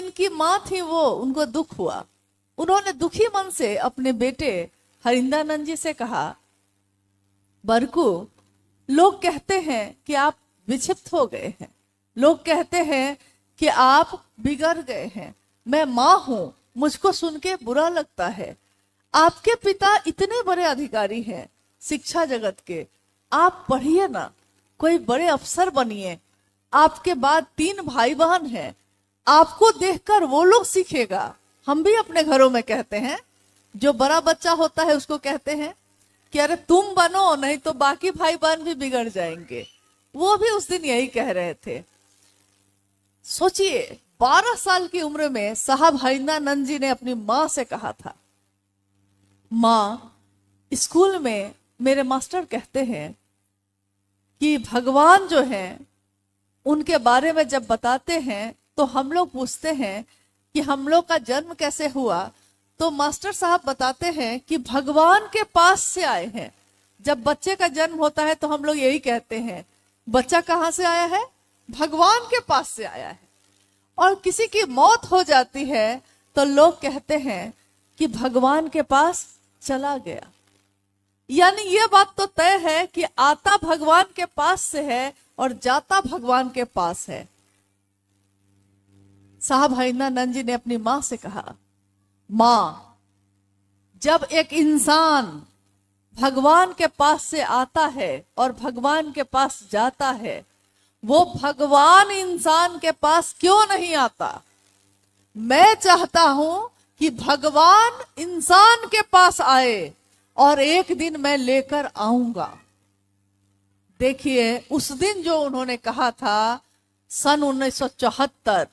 जिनकी माँ थी वो, उनको दुख हुआ। उन्होंने दुखी मन से अपने बेटे हरिंदानंद जी से कहा, बरकू, लोग कहते हैं कि आप विक्षिप्त हो गए हैं, लोग कहते हैं कि आप बिगड़ गए हैं। मैं माँ हूं, मुझको सुन के बुरा लगता है। आपके पिता इतने बड़े अधिकारी हैं शिक्षा जगत के, आप पढ़िए ना, कोई बड़े अफसर बनिए। आपके बाद 3 भाई बहन हैं, आपको देखकर वो लोग सीखेगा। हम भी अपने घरों में कहते हैं, जो बड़ा बच्चा होता है उसको कहते हैं कि अरे तुम बनो, नहीं तो बाकी भाई बहन भी बिगड़ जाएंगे। वो भी उस दिन यही कह रहे थे। सोचिए, 12 साल की उम्र में साहब हरिंदानंद जी ने अपनी माँ से कहा था, माँ, स्कूल में मेरे मास्टर कहते हैं कि भगवान जो हैं उनके बारे में जब बताते हैं तो हम लोग पूछते हैं कि हम लोग का जन्म कैसे हुआ, तो मास्टर साहब बताते हैं कि भगवान के पास से आए हैं। जब बच्चे का जन्म होता है तो हम लोग यही कहते हैं, बच्चा कहाँ से आया है? भगवान के पास से आया है। और किसी की मौत हो जाती है तो लोग कहते हैं कि भगवान के पास चला गया। यानी ये बात तो तय है कि आता भगवान के पास से है और जाता भगवान के पास है। साहब हरिंदानंद जी ने अपनी माँ से कहा, माँ, जब एक इंसान भगवान के पास से आता है और भगवान के पास जाता है, वो भगवान इंसान के पास क्यों नहीं आता? मैं चाहता हूं कि भगवान इंसान के पास आए और एक दिन मैं लेकर आऊंगा। देखिए, उस दिन जो उन्होंने कहा था, सन 1974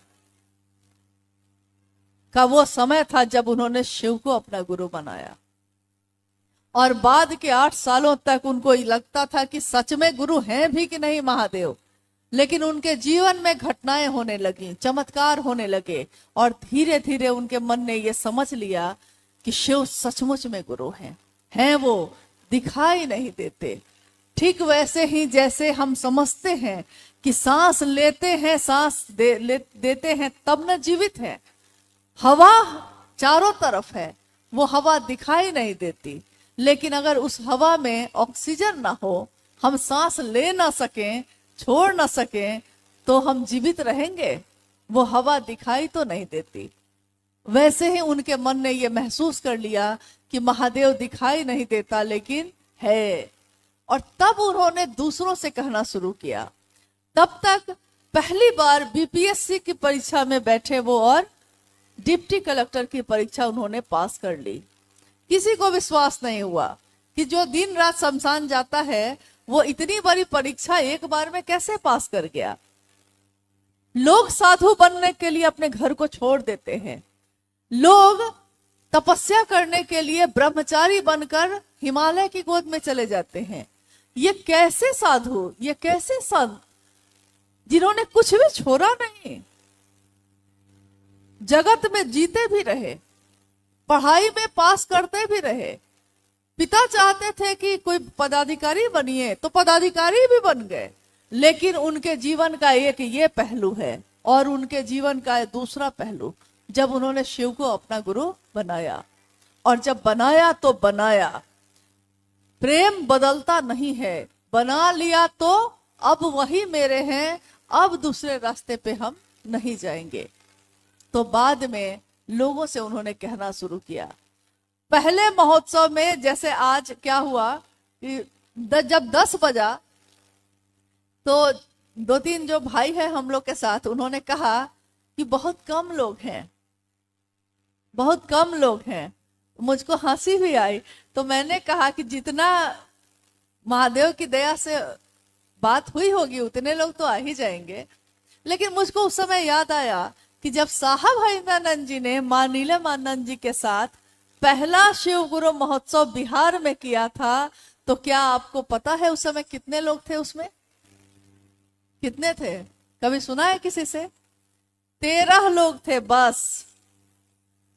का वो समय था जब उन्होंने शिव को अपना गुरु बनाया। और बाद के 8 सालों तक उनको लगता था कि सच में गुरु हैं भी कि नहीं महादेव। लेकिन उनके जीवन में घटनाएं होने लगी, चमत्कार होने लगे, और धीरे धीरे उनके मन ने ये समझ लिया कि शिव सचमुच में गुरु हैं वो दिखाई नहीं देते। ठीक वैसे ही जैसे हम समझते हैं कि सांस लेते हैं, सांस देते हैं तब न जीवित है। हवा चारों तरफ है, वो हवा दिखाई नहीं देती, लेकिन अगर उस हवा में ऑक्सीजन ना हो, हम सांस ले ना सकें, छोड़ ना सकें, तो हम जीवित रहेंगे? वो हवा दिखाई तो नहीं देती। वैसे ही उनके मन ने ये महसूस कर लिया कि महादेव दिखाई नहीं देता लेकिन है। और तब उन्होंने दूसरों से कहना शुरू किया। तब तक पहली बार बीपीएससी की परीक्षा में बैठे वो और डिप्टी कलेक्टर की परीक्षा उन्होंने पास कर ली। किसी को विश्वास नहीं हुआ कि जो दिन रात शमशान जाता है वो इतनी बड़ी परीक्षा एक बार में कैसे पास कर गया। लोग साधु बनने के लिए अपने घर को छोड़ देते हैं, लोग तपस्या करने के लिए ब्रह्मचारी बनकर हिमालय की गोद में चले जाते हैं। ये कैसे साधु, ये कैसे संत जिन्होंने कुछ भी छोड़ा नहीं, जगत में जीते भी रहे, पढ़ाई में पास करते भी रहे। पिता चाहते थे कि कोई पदाधिकारी बनिए तो पदाधिकारी भी बन गए, लेकिन उनके जीवन का एक ये पहलू है और उनके जीवन का दूसरा पहलू, जब उन्होंने शिव को अपना गुरु बनाया। और जब बनाया तो बनाया, प्रेम बदलता नहीं है, बना लिया तो अब वही मेरे हैं, अब दूसरे रास्ते पे हम नहीं जाएंगे। तो बाद में लोगों से उन्होंने कहना शुरू किया। पहले महोत्सव में जैसे आज क्या हुआ कि जब 10 बजा तो 2-3 जो भाई हैं हम लोग के साथ, उन्होंने कहा कि बहुत कम लोग हैं, बहुत कम लोग हैं। मुझको हंसी भी आई, तो मैंने कहा कि जितना महादेव की दया से बात हुई होगी उतने लोग तो आ ही जाएंगे। लेकिन मुझको उस समय याद आया कि जब साहब हरिंदानंद जी ने मां नीलमानंद जी के साथ पहला शिव गुरु महोत्सव बिहार में किया था, तो क्या आपको पता है उस समय कितने लोग थे उसमें? कितने थे? कभी सुना है किसी से? 13 लोग थे बस।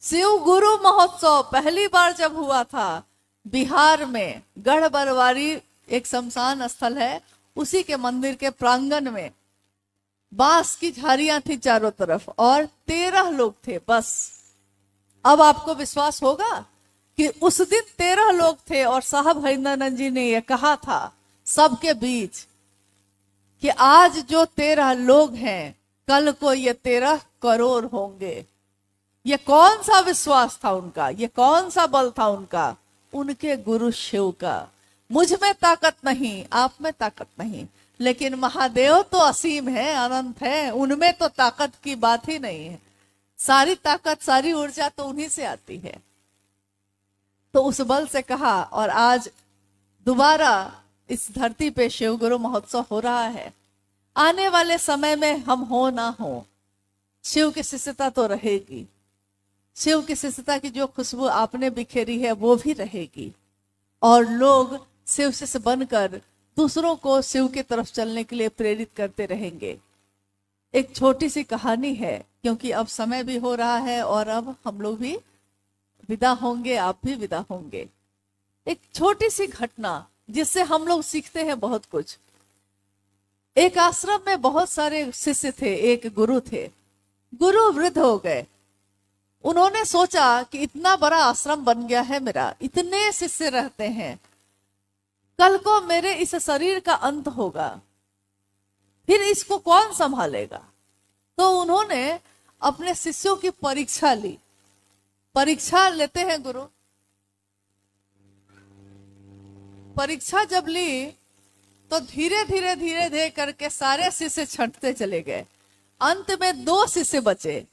शिव गुरु महोत्सव पहली बार जब हुआ था बिहार में, गढ़ बरवारी एक शमशान स्थल है, उसी के मंदिर के प्रांगण में बांस की झाड़ियां थी चारों तरफ और 13 लोग थे बस। अब आपको विश्वास होगा कि उस दिन 13 लोग थे और साहब हरिंद्रानंद जी ने यह कहा था सबके बीच कि आज जो 13 लोग हैं कल को ये 13 करोड़ होंगे। ये कौन सा विश्वास था उनका, ये कौन सा बल था उनका? उनके गुरु शिव का। मुझ में ताकत नहीं, आप में ताकत नहीं, लेकिन महादेव तो असीम है, अनंत है, उनमें तो ताकत की बात ही नहीं है। सारी ताकत सारी ऊर्जा तो उन्हीं से आती है। तो उस बल से कहा और आज दोबारा इस धरती पे शिव गुरु महोत्सव हो रहा है। आने वाले समय में हम हो ना हो, शिव की शिष्यता तो रहेगी। शिव की शिष्यता की जो खुशबू आपने बिखेरी है वो भी रहेगी और लोग शिव शिष्य बनकर दूसरों को शिव की तरफ चलने के लिए प्रेरित करते रहेंगे। एक छोटी सी कहानी है, क्योंकि अब समय भी हो रहा है और अब हम लोग भी विदा होंगे, आप भी विदा होंगे। एक छोटी सी घटना जिससे हम लोग सीखते हैं बहुत कुछ। एक आश्रम में बहुत सारे शिष्य थे, एक गुरु थे। गुरु वृद्ध हो गए। उन्होंने सोचा कि इतना बड़ा आश्रम बन गया है मेरा, इतने शिष्य रहते हैं, कल को मेरे इस शरीर का अंत होगा, फिर इसको कौन संभालेगा? तो उन्होंने अपने शिष्यों की परीक्षा ली। परीक्षा लेते हैं गुरु। परीक्षा जब ली तो धीरे धीरे धीरे धीरे करके सारे शिष्य छंटते चले गए। अंत में 2 शिष्य बचे।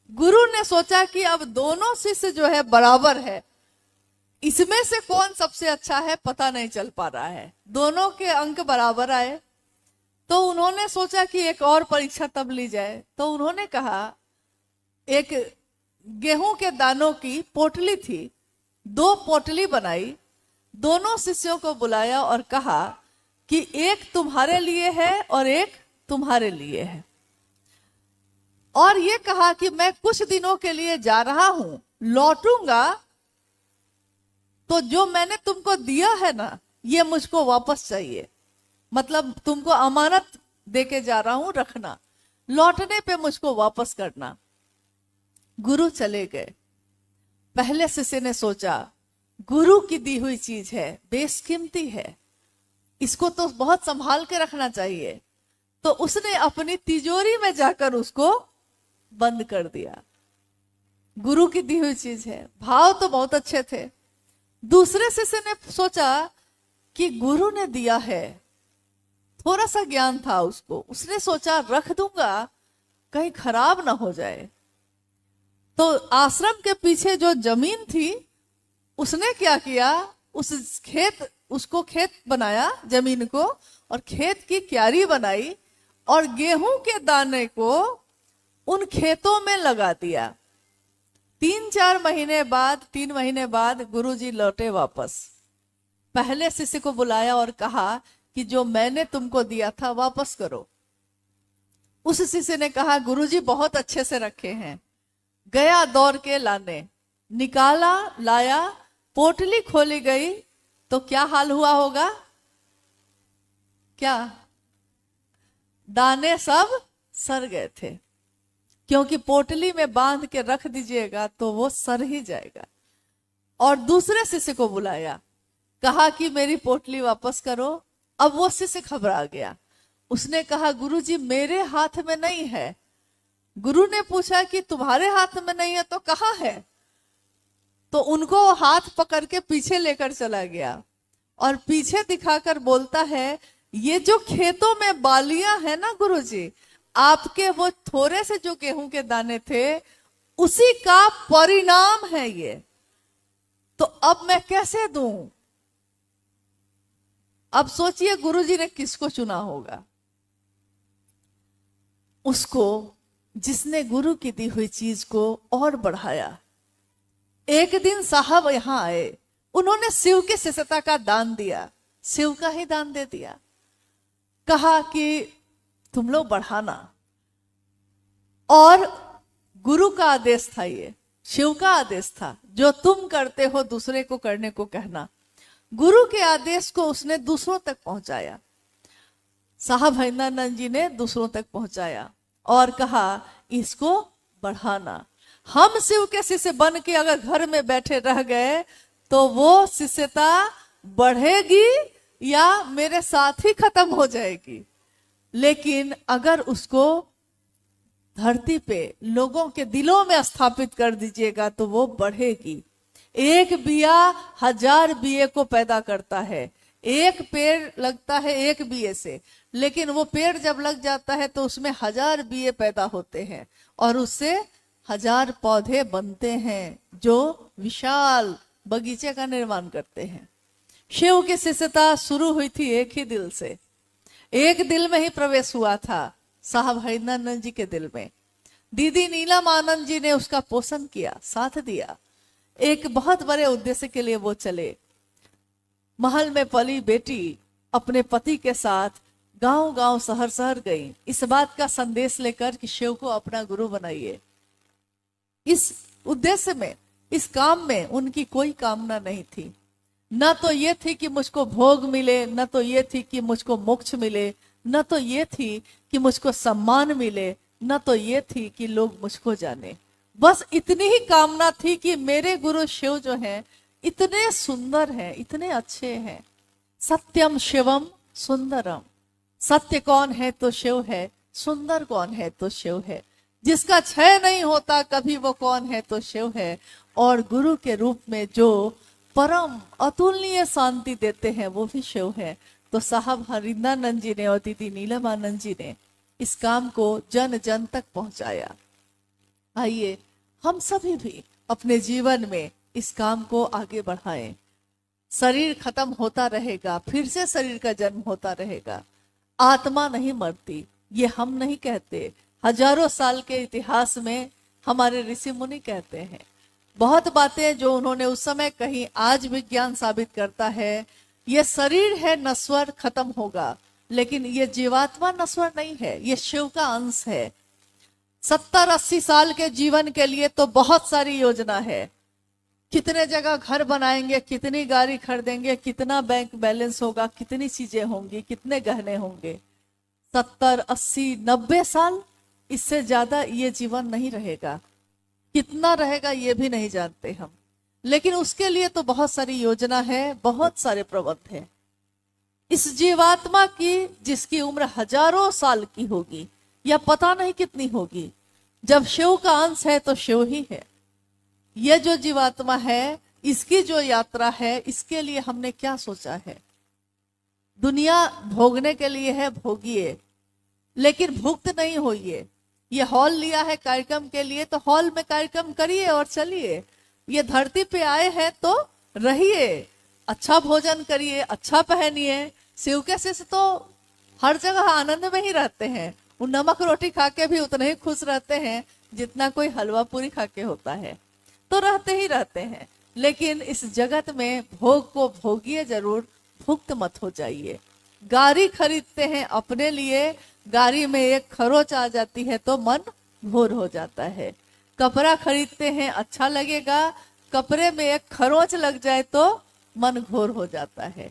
गुरु ने सोचा कि अब दोनों शिष्य जो है बराबर है, इसमें से कौन सबसे अच्छा है पता नहीं चल पा रहा है। दोनों के अंक बराबर आए तो उन्होंने सोचा कि एक और परीक्षा तब ली जाए। तो उन्होंने कहा, एक गेहूं के दानों की पोटली थी, 2 पोटली बनाई, दोनों शिष्यों को बुलाया और कहा कि एक तुम्हारे लिए है और एक तुम्हारे लिए है। और ये कहा कि मैं कुछ दिनों के लिए जा रहा हूं, लौटूंगा तो जो मैंने तुमको दिया है ना, ये मुझको वापस चाहिए। मतलब तुमको अमानत देके जा रहा हूं, रखना, लौटने पे मुझको वापस करना। गुरु चले गए। पहले शिष्य ने सोचा गुरु की दी हुई चीज है, बेशकीमती है, इसको तो बहुत संभाल के रखना चाहिए। तो उसने अपनी तिजोरी में जाकर उसको बंद कर दिया। गुरु की दी हुई चीज है, भाव तो बहुत अच्छे थे। दूसरे शिष्य ने सोचा कि गुरु ने दिया है, थोड़ा सा ज्ञान था उसको, उसने सोचा रख दूंगा कहीं खराब ना हो जाए। तो आश्रम के पीछे जो जमीन थी उसने क्या किया, उसको खेत बनाया, जमीन को, और खेत की क्यारी बनाई और गेहूं के दाने को उन खेतों में लगा दिया। 3 महीने बाद गुरुजी लौटे वापस। पहले शिष्य को बुलाया और कहा कि जो मैंने तुमको दिया था वापस करो। उस शिष्य ने कहा गुरुजी बहुत अच्छे से रखे हैं। गया दौड़ के लाने, निकाला, लाया, पोटली खोली गई तो क्या हाल हुआ होगा? क्या? दाने सब सड़ गए थे, क्योंकि पोटली में बांध के रख दीजिएगा तो वो सड़ ही जाएगा। और दूसरे शिष्य को बुलाया, कहा कि मेरी पोटली वापस करो। अब वो शिष्य घबरा गया। उसने कहा गुरुजी मेरे हाथ में नहीं है। गुरु ने पूछा कि तुम्हारे हाथ में नहीं है तो कहाँ है? तो उनको हाथ पकड़ के पीछे लेकर चला गया और पीछे दिखाकर बोलता है, ये जो खेतों में बालियां है ना गुरुजी, आपके वो थोड़े से जो गेहूं के दाने थे उसी का परिणाम है ये, तो अब मैं कैसे दूं? अब सोचिए गुरुजी ने किसको चुना होगा? उसको जिसने गुरु की दी हुई चीज को और बढ़ाया। एक दिन साहब यहां आए, उन्होंने शिव की शिष्यता का दान दिया, शिव का ही दान दे दिया। कहा कि तुम लोग बढ़ाना, और गुरु का आदेश था, ये शिव का आदेश था, जो तुम करते हो दूसरे को करने को कहना। गुरु के आदेश को उसने दूसरों तक पहुंचाया। साहब हरिंद्रानंद जी ने दूसरों तक पहुंचाया और कहा इसको बढ़ाना। हम शिव के शिष्य बन के अगर घर में बैठे रह गए तो वो शिष्यता बढ़ेगी या मेरे साथ ही खत्म हो जाएगी। लेकिन अगर उसको धरती पे लोगों के दिलों में स्थापित कर दीजिएगा तो वो बढ़ेगी। एक बिया 1000 बिये को पैदा करता है। एक पेड़ लगता है एक बिये से, लेकिन वो पेड़ जब लग जाता है तो उसमें 1000 बिये पैदा होते हैं और उससे 1000 पौधे बनते हैं जो विशाल बगीचे का निर्माण करते हैं। शिव की शिष्यता शुरू हुई थी एक ही दिल से, एक दिल में ही प्रवेश हुआ था, साहब हरिंद्रानंद जी के दिल में। दीदी नीलम आनंद जी ने उसका पोषण किया, साथ दिया। एक बहुत बड़े उद्देश्य के लिए वो चले। महल में पली बेटी अपने पति के साथ गांव गांव शहर शहर गई इस बात का संदेश लेकर कि शिव को अपना गुरु बनाइए। इस उद्देश्य में, इस काम में उनकी कोई कामना नहीं थी। न तो ये थी कि मुझको भोग मिले, न तो ये थी कि मुझको मोक्ष मिले, न तो ये थी कि मुझको सम्मान मिले, न तो ये थी कि लोग मुझको जाने। बस इतनी ही कामना थी कि मेरे गुरु शिव जो हैं इतने सुंदर हैं, इतने अच्छे हैं। सत्यम शिवम सुंदरम। सत्य कौन है तो शिव है, सुंदर कौन है तो शिव है। जिसका क्षय नहीं होता कभी वो कौन है तो शिव है। और गुरु के रूप में जो परम अतुलनीय शांति देते हैं वो भी शिव है। तो साहब हरिंद्रानंद जी ने और दीदी नीलम आनंद जी ने इस काम को जन जन तक पहुंचाया। आइए हम सभी भी अपने जीवन में इस काम को आगे बढ़ाएं। शरीर खत्म होता रहेगा, फिर से शरीर का जन्म होता रहेगा, आत्मा नहीं मरती। ये हम नहीं कहते, हजारों साल के इतिहास में हमारे ऋषि मुनि कहते हैं। बहुत बातें जो उन्होंने उस समय कही आज विज्ञान साबित करता है। ये शरीर है नश्वर, खत्म होगा, लेकिन ये जीवात्मा नश्वर नहीं है, ये शिव का अंश है। 70-80 साल के जीवन के लिए तो बहुत सारी योजना है। कितने जगह घर बनाएंगे, कितनी गाड़ी खरीदेंगे, कितना बैंक बैलेंस होगा, कितनी चीजें होंगी, कितने गहने होंगे। 70, 80, 90 साल, इससे ज्यादा ये जीवन नहीं रहेगा। कितना रहेगा ये भी नहीं जानते हम, लेकिन उसके लिए तो बहुत सारी योजना है, बहुत सारे प्रबंध है। इस जीवात्मा की जिसकी उम्र हजारों साल की होगी या पता नहीं कितनी होगी, जब शिव का अंश है तो शिव ही है। यह जो जीवात्मा है, इसकी जो यात्रा है, इसके लिए हमने क्या सोचा है? दुनिया भोगने के लिए है, भोगिए, लेकिन भुक्त नहीं होइए। ये हॉल लिया है कार्यक्रम के लिए तो हॉल में कार्यक्रम करिए और चलिए। ये धरती पे आए हैं तो रहिए, अच्छा भोजन करिए, अच्छा पहनिए। शिव के शिष्य तो हर जगह आनंद में ही रहते हैं। वो नमक रोटी खा के भी उतने ही खुश रहते हैं जितना कोई हलवा पूरी खा के होता है, तो रहते ही रहते हैं। लेकिन इस जगत में भोग को भोगिए जरूर, भुक्त मत हो जाइए। गाड़ी खरीदते हैं अपने लिए, गाड़ी में एक खरोच आ जाती है तो मन घोर हो जाता है। कपड़ा खरीदते हैं, अच्छा लगेगा, कपड़े में एक खरोच लग जाए तो मन घोर हो जाता है।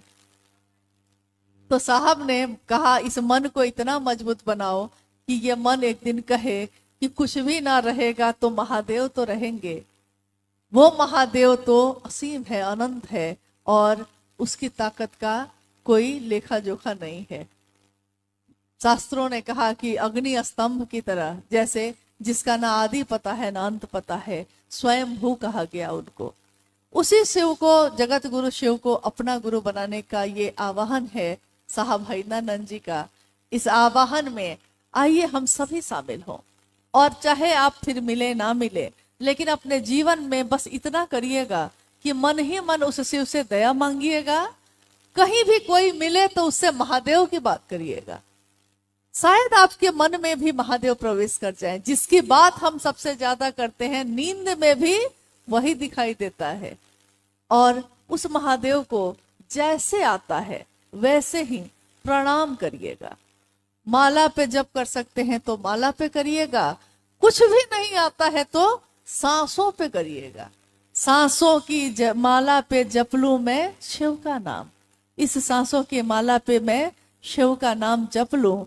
तो साहब ने कहा इस मन को इतना मजबूत बनाओ कि ये मन एक दिन कहे कि कुछ भी ना रहेगा तो महादेव तो रहेंगे। वो महादेव तो असीम है, अनंत है, और उसकी ताकत का कोई लेखा जोखा नहीं है। शास्त्रों ने कहा कि अग्नि स्तंभ की तरह, जैसे जिसका ना आदि पता है ना अंत पता है, स्वयं भू कहा गया उनको। उसी शिव को, जगत गुरु शिव को अपना गुरु बनाने का ये आवाहन है साहब हरिंद्रानंद जी का। इस आवाहन में आइए हम सभी शामिल हों, और चाहे आप फिर मिले ना मिले, लेकिन अपने जीवन में बस इतना करिएगा कि मन ही मन उस शिव से दया मांगिएगा। कहीं भी कोई मिले तो उससे महादेव की बात करिएगा। शायद आपके मन में भी महादेव प्रवेश कर जाए। जिसकी बात हम सबसे ज्यादा करते हैं, नींद में भी वही दिखाई देता है। और उस महादेव को जैसे आता है वैसे ही प्रणाम करिएगा। माला पे जप कर सकते हैं तो माला पे करिएगा, कुछ भी नहीं आता है तो सांसों पे करिएगा। सांसों की माला पे जप लूं मैं शिव का नाम, इस सांसों की माला पे मैं शिव का नाम जप लूं,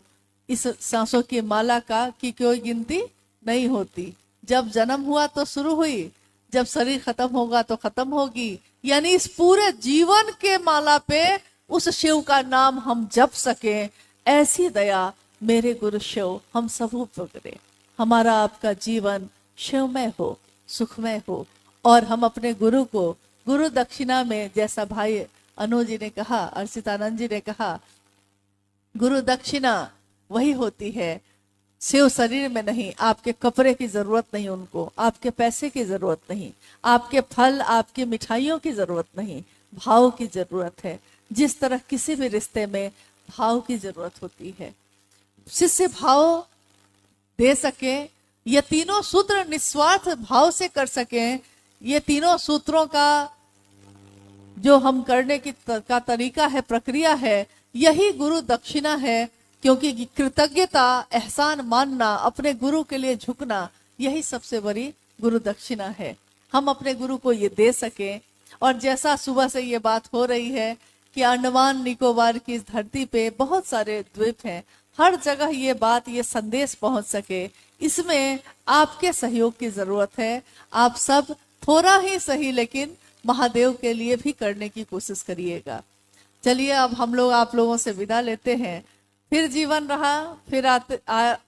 इस सांसों की माला का की कोई गिनती नहीं होती। जब जन्म हुआ तो शुरू हुई, जब शरीर खत्म होगा तो खत्म होगी। यानी इस पूरे जीवन के माला पे उस शिव का नाम हम जप सके, ऐसी दया मेरे गुरु शिव हम सबों पर करे। हमारा आपका जीवन शिवमय हो, सुखमय हो, और हम अपने गुरु को गुरु दक्षिणा में, जैसा भाई अनु जी ने कहा, अर्चितानंद जी ने कहा, गुरु दक्षिणा वही होती है, शिव शरीर में नहीं। आपके कपड़े की जरूरत नहीं उनको, आपके पैसे की जरूरत नहीं, आपके फल आपकी मिठाइयों की जरूरत नहीं, भाव की जरूरत है। जिस तरह किसी भी रिश्ते में भाव की जरूरत होती है, शिष्य भाव दे सके, ये तीनों सूत्र निस्वार्थ भाव से कर सके, ये तीनों सूत्रों का जो हम करने की का तरीका है, प्रक्रिया है, यही गुरु दक्षिणा है। क्योंकि कृतज्ञता, एहसान मानना, अपने गुरु के लिए झुकना, यही सबसे बड़ी गुरु दक्षिणा है। हम अपने गुरु को ये दे सके। और जैसा सुबह से ये बात हो रही है कि अंडमान निकोबार की इस धरती पे बहुत सारे द्वीप हैं, हर जगह ये बात, ये संदेश पहुंच सके, इसमें आपके सहयोग की जरूरत है। आप सब थोड़ा ही सही लेकिन महादेव के लिए भी करने की कोशिश करिएगा। चलिए अब हम लोग आप लोगों से विदा लेते हैं। फिर जीवन रहा, फिर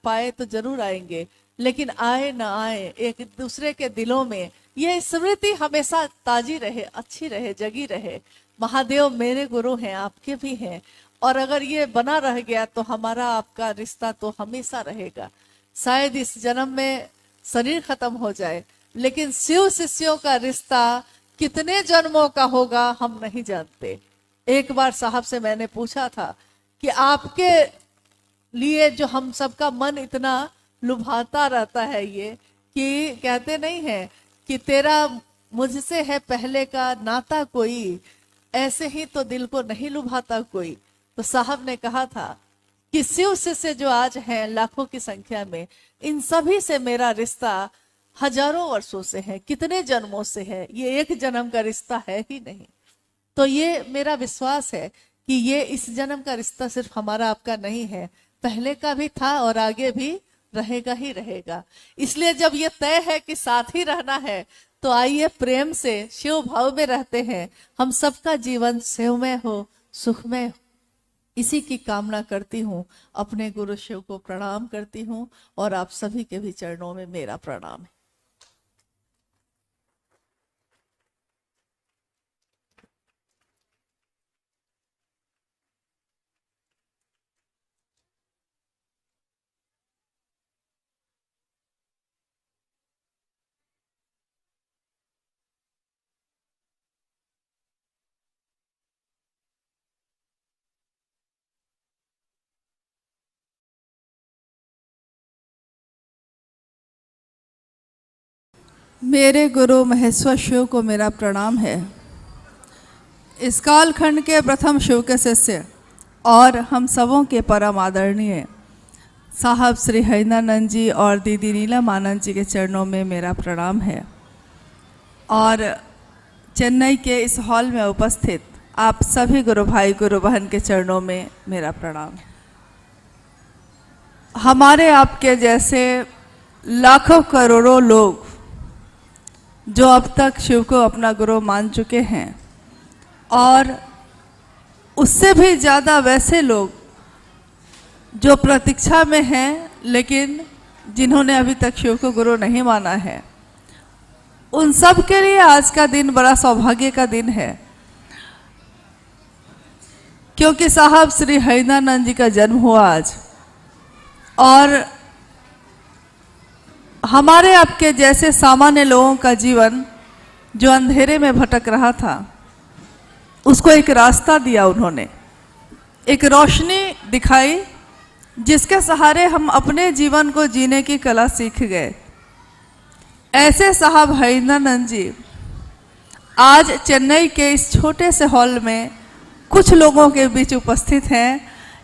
पाए तो जरूर आएंगे, लेकिन आए ना आए, एक दूसरे के दिलों में ये स्मृति हमेशा ताजी रहे, अच्छी रहे, जगी रहे। महादेव मेरे गुरु हैं, आपके भी हैं, और अगर ये बना रह गया तो हमारा आपका रिश्ता तो हमेशा रहेगा। शायद इस जन्म में शरीर खत्म हो जाए, लेकिन शिव शिष्यों का रिश्ता कितने जन्मों का होगा हम नहीं जानते। एक बार साहब से मैंने पूछा था कि आपके लिए जो हम सबका मन इतना लुभाता रहता है, ये कि कहते नहीं है कि तेरा मुझसे है पहले का नाता कोई, ऐसे ही तो दिल को नहीं लुभाता कोई। तो साहब ने कहा था कि शिव से जो आज हैं लाखों की संख्या में, इन सभी से मेरा रिश्ता हजारों वर्षों से है, कितने जन्मों से है, ये एक जन्म का रिश्ता है ही नहीं। तो ये मेरा विश्वास है कि ये इस जन्म का रिश्ता सिर्फ हमारा आपका नहीं है, पहले का भी था और आगे भी रहेगा ही रहेगा। इसलिए जब ये तय है कि साथ ही रहना है, तो आइए प्रेम से शिव भाव में रहते हैं। हम सबका जीवन शिवमय हो, सुखमय हो, इसी की कामना करती हूँ। अपने गुरु शिव को प्रणाम करती हूँ और आप सभी के भी चरणों में मेरा प्रणाम है। मेरे गुरु महेश्वर शिव को मेरा प्रणाम है। इस कालखंड के प्रथम शिव के शिष्य और हम सबों के परम आदरणीय साहब श्री हरिनानंद जी और दीदी नीलम आनंद जी के चरणों में मेरा प्रणाम है। और चेन्नई के इस हॉल में उपस्थित आप सभी गुरु भाई गुरु बहन के चरणों में मेरा प्रणाम है। हमारे आपके जैसे लाखों करोड़ों लोग जो अब तक शिव को अपना गुरु मान चुके हैं, और उससे भी ज़्यादा वैसे लोग जो प्रतीक्षा में हैं लेकिन जिन्होंने अभी तक शिव को गुरु नहीं माना है, उन सब के लिए आज का दिन बड़ा सौभाग्य का दिन है। क्योंकि साहब श्री हरिनानंद जी का जन्म हुआ आज, और हमारे आपके जैसे सामान्य लोगों का जीवन जो अंधेरे में भटक रहा था, उसको एक रास्ता दिया उन्होंने, एक रोशनी दिखाई जिसके सहारे हम अपने जीवन को जीने की कला सीख गए। ऐसे साहब हरिनानंद जी आज चेन्नई के इस छोटे से हॉल में कुछ लोगों के बीच उपस्थित हैं।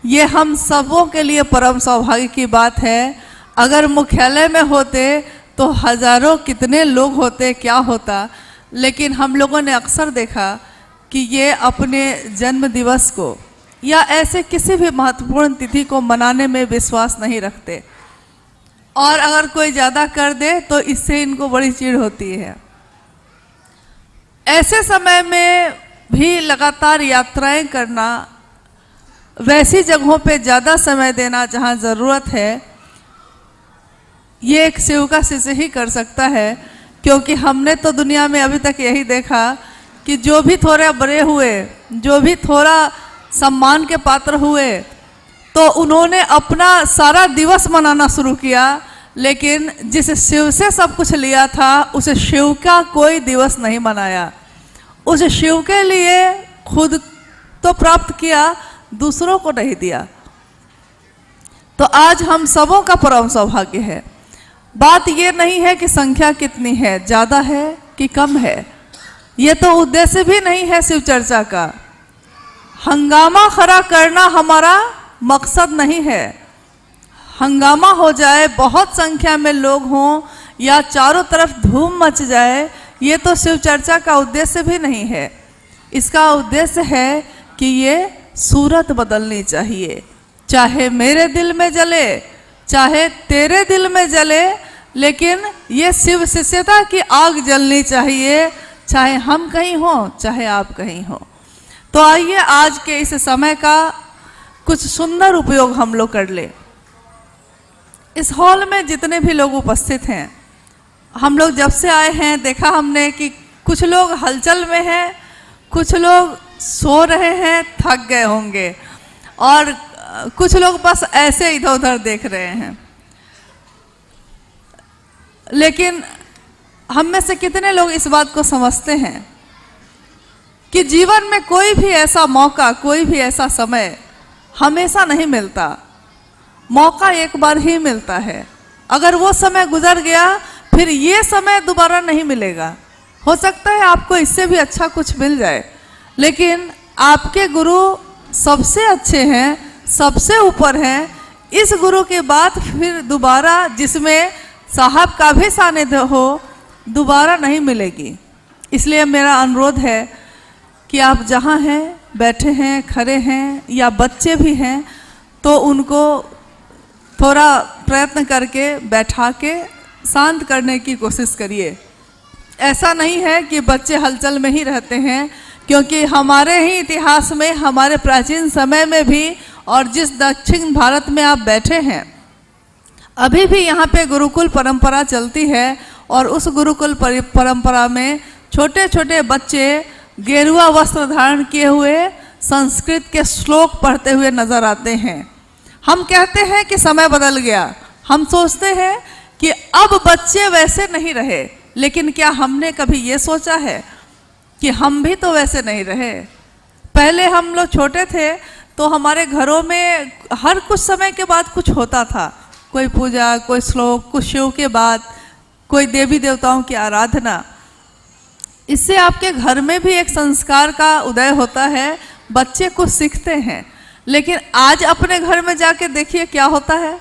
ये हम सबों के लिए परम सौभाग्य की बात है। अगर मुख्यालय में होते तो हजारों कितने लोग होते, क्या होता। लेकिन हम लोगों ने अक्सर देखा कि ये अपने जन्म दिवस को या ऐसे किसी भी महत्वपूर्ण तिथि को मनाने में विश्वास नहीं रखते, और अगर कोई ज़्यादा कर दे तो इससे इनको बड़ी चिढ़ होती है। ऐसे समय में भी लगातार यात्राएं करना, वैसी जगहों पे ज़्यादा समय देना जहाँ ज़रूरत है, ये एक सेवका शिष्य ही कर सकता है। क्योंकि हमने तो दुनिया में अभी तक यही देखा कि जो भी थोड़े बड़े हुए, जो भी थोड़ा सम्मान के पात्र हुए, तो उन्होंने अपना सारा दिवस मनाना शुरू किया, लेकिन जिस शिव से सब कुछ लिया था उस शिव का कोई दिवस नहीं मनाया। उस शिव के लिए खुद तो प्राप्त किया, दूसरों को नहीं दिया। तो आज हम सबों का परम सौभाग्य है। बात ये नहीं है कि संख्या कितनी है, ज़्यादा है कि कम है, ये तो उद्देश्य भी नहीं है शिव चर्चा का। हंगामा खड़ा करना हमारा मकसद नहीं है। हंगामा हो जाए, बहुत संख्या में लोग हों या चारों तरफ धूम मच जाए, ये तो शिव चर्चा का उद्देश्य भी नहीं है। इसका उद्देश्य है कि ये सूरत बदलनी चाहिए। चाहे मेरे दिल में जले, चाहे तेरे दिल में जले, लेकिन ये शिव शिष्यता की आग जलनी चाहिए, चाहे हम कहीं हो, चाहे आप कहीं हो। तो आइए आज के इस समय का कुछ सुंदर उपयोग हम लोग कर ले। इस हॉल में जितने भी लोग उपस्थित हैं, हम लोग जब से आए हैं देखा हमने कि कुछ लोग हलचल में हैं, कुछ लोग सो रहे हैं, थक गए होंगे, और कुछ लोग बस ऐसे इधर उधर देख रहे हैं। लेकिन हम में से कितने लोग इस बात को समझते हैं कि जीवन में कोई भी ऐसा मौका, कोई भी ऐसा समय हमेशा नहीं मिलता। मौका एक बार ही मिलता है। अगर वो समय गुजर गया, फिर ये समय दोबारा नहीं मिलेगा। हो सकता है आपको इससे भी अच्छा कुछ मिल जाए, लेकिन आपके गुरु सबसे अच्छे हैं, सबसे ऊपर हैं। इस गुरु के बाद फिर दोबारा जिसमें साहब का भी सानिध्य हो, दोबारा नहीं मिलेगी। इसलिए मेरा अनुरोध है कि आप जहाँ हैं, बैठे हैं, खड़े हैं या बच्चे भी हैं, तो उनको थोड़ा प्रयत्न करके बैठा के शांत करने की कोशिश करिए। ऐसा नहीं है कि बच्चे हलचल में ही रहते हैं, क्योंकि हमारे ही इतिहास में, हमारे प्राचीन समय में भी, और जिस दक्षिण भारत में आप बैठे हैं, अभी भी यहाँ पे गुरुकुल परंपरा चलती है। और उस गुरुकुल परंपरा में छोटे छोटे बच्चे गेरुआ वस्त्र धारण किए हुए संस्कृत के श्लोक पढ़ते हुए नजर आते हैं। हम कहते हैं कि समय बदल गया, हम सोचते हैं कि अब बच्चे वैसे नहीं रहे, लेकिन क्या हमने कभी ये सोचा है कि हम भी तो वैसे नहीं रहे? पहले हम लोग छोटे थे तो हमारे घरों में हर कुछ समय के बाद कुछ होता था, कोई पूजा, कोई श्लोक, कुछ शिव के बाद कोई देवी देवताओं की आराधना। इससे आपके घर में भी एक संस्कार का उदय होता है, बच्चे कुछ सीखते हैं। लेकिन आज अपने घर में जाके देखिए क्या होता है।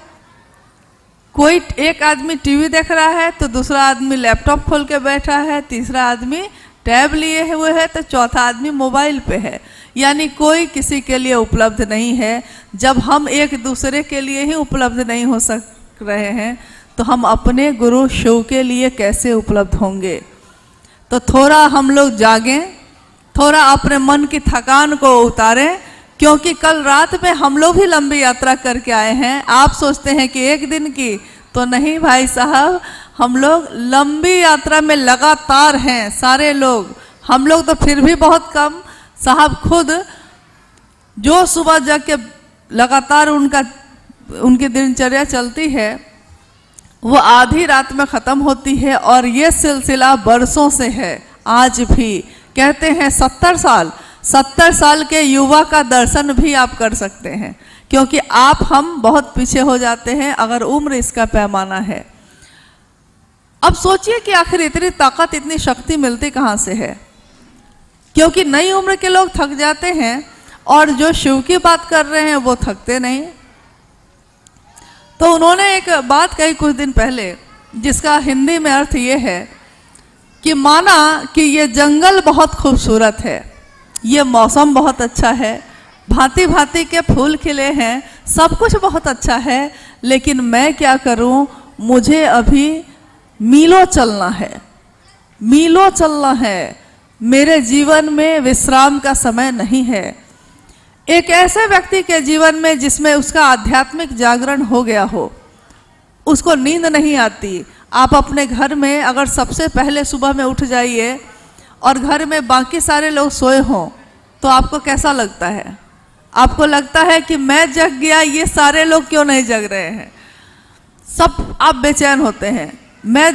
कोई एक आदमी टीवी देख रहा है तो दूसरा आदमी लैपटॉप खोल के बैठा है, तीसरा आदमी टैब लिए हुए है, तो चौथा आदमी मोबाइल पे है। यानी कोई किसी के लिए उपलब्ध नहीं है। जब हम एक दूसरे के लिए ही उपलब्ध नहीं हो सक रहे हैं, तो हम अपने गुरु शिव के लिए कैसे उपलब्ध होंगे? तो थोड़ा हम लोग जागें, थोड़ा अपने मन की थकान को उतारें, क्योंकि कल रात में हम लोग भी लंबी यात्रा करके आए हैं। आप सोचते हैं कि एक दिन की, तो नहीं भाई साहब, हम लोग लंबी यात्रा में लगातार हैं सारे लोग। हम लोग तो फिर भी बहुत कम, साहब खुद जो सुबह जग के लगातार उनकी दिनचर्या चलती है, वो आधी रात में ख़त्म होती है, और ये सिलसिला बरसों से है। आज भी कहते हैं 70 साल के युवा का दर्शन भी आप कर सकते हैं, क्योंकि हम बहुत पीछे हो जाते हैं अगर उम्र इसका पैमाना है। अब सोचिए कि आखिर इतनी ताकत, इतनी शक्ति मिलती कहाँ से है? क्योंकि नई उम्र के लोग थक जाते हैं, और जो शिव की बात कर रहे हैं वो थकते नहीं। तो उन्होंने एक बात कही कुछ दिन पहले, जिसका हिंदी में अर्थ ये है कि माना कि ये जंगल बहुत खूबसूरत है, ये मौसम बहुत अच्छा है, भांति भांति के फूल खिले हैं, सब कुछ बहुत अच्छा है, लेकिन मैं क्या करूं, मुझे अभी मीलों चलना है, मीलों चलना है, मेरे जीवन में विश्राम का समय नहीं है। एक ऐसे व्यक्ति के जीवन में जिसमें उसका आध्यात्मिक जागरण हो गया हो, उसको नींद नहीं आती। आप अपने घर में अगर सबसे पहले सुबह में उठ जाइए और घर में बाकी सारे लोग सोए हों, तो आपको कैसा लगता है? आपको लगता है कि मैं जग गया, ये सारे लोग क्यों नहीं जग रहे हैं? सब आप बेचैन होते हैं, मैं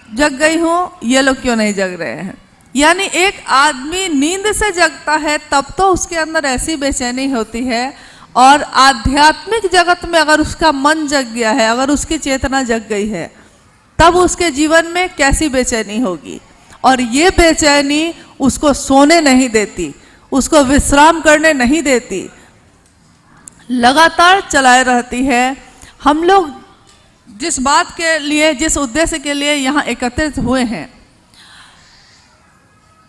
जग गई हूँ, ये लोग क्यों नहीं जग रहे हैं। यानी एक आदमी नींद से जगता है तब तो उसके अंदर ऐसी बेचैनी होती है, और आध्यात्मिक जगत में अगर उसका मन जग गया है, अगर उसकी चेतना जग गई है, तब उसके जीवन में कैसी बेचैनी होगी। और ये बेचैनी उसको सोने नहीं देती, उसको विश्राम करने नहीं देती, लगातार चलाए रहती है। हम लोग जिस बात के लिए, जिस उद्देश्य के लिए यहाँ एकत्रित हुए हैं,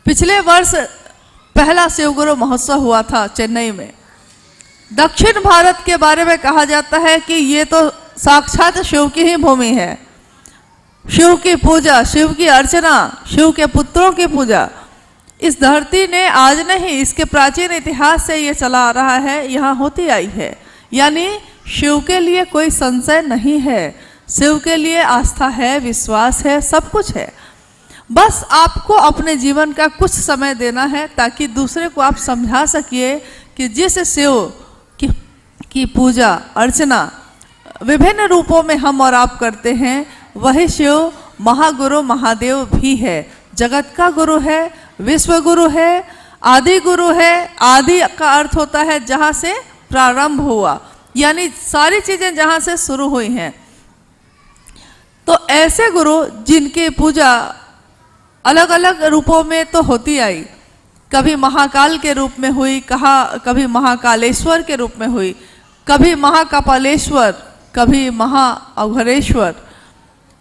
पिछले वर्ष पहला शिवगुरु महोत्सव हुआ था चेन्नई में। दक्षिण भारत के बारे में कहा जाता है कि ये तो साक्षात शिव की ही भूमि है। शिव की पूजा, शिव की अर्चना, शिव के पुत्रों की पूजा इस धरती ने आज नहीं, इसके प्राचीन इतिहास से ये चला आ रहा है, यहाँ होती आई है। यानी शिव के लिए कोई संशय नहीं है, शिव के लिए आस्था है, विश्वास है, सब कुछ है। बस आपको अपने जीवन का कुछ समय देना है ताकि दूसरे को आप समझा सकिए कि जिस शिव की पूजा अर्चना विभिन्न रूपों में हम और आप करते हैं, वही शिव महागुरु महादेव भी है, जगत का गुरु है, विश्व गुरु है, आदि गुरु है। आदि का अर्थ होता है जहाँ से प्रारंभ हुआ, यानी सारी चीजें जहाँ से शुरू हुई हैं। तो ऐसे गुरु जिनकी पूजा अलग अलग रूपों में तो होती आई, कभी महाकाल के रूप में हुई, कभी महाकालेश्वर के रूप में हुई, कभी महाकपालेश्वर, कभी महाअघोरेश्वर,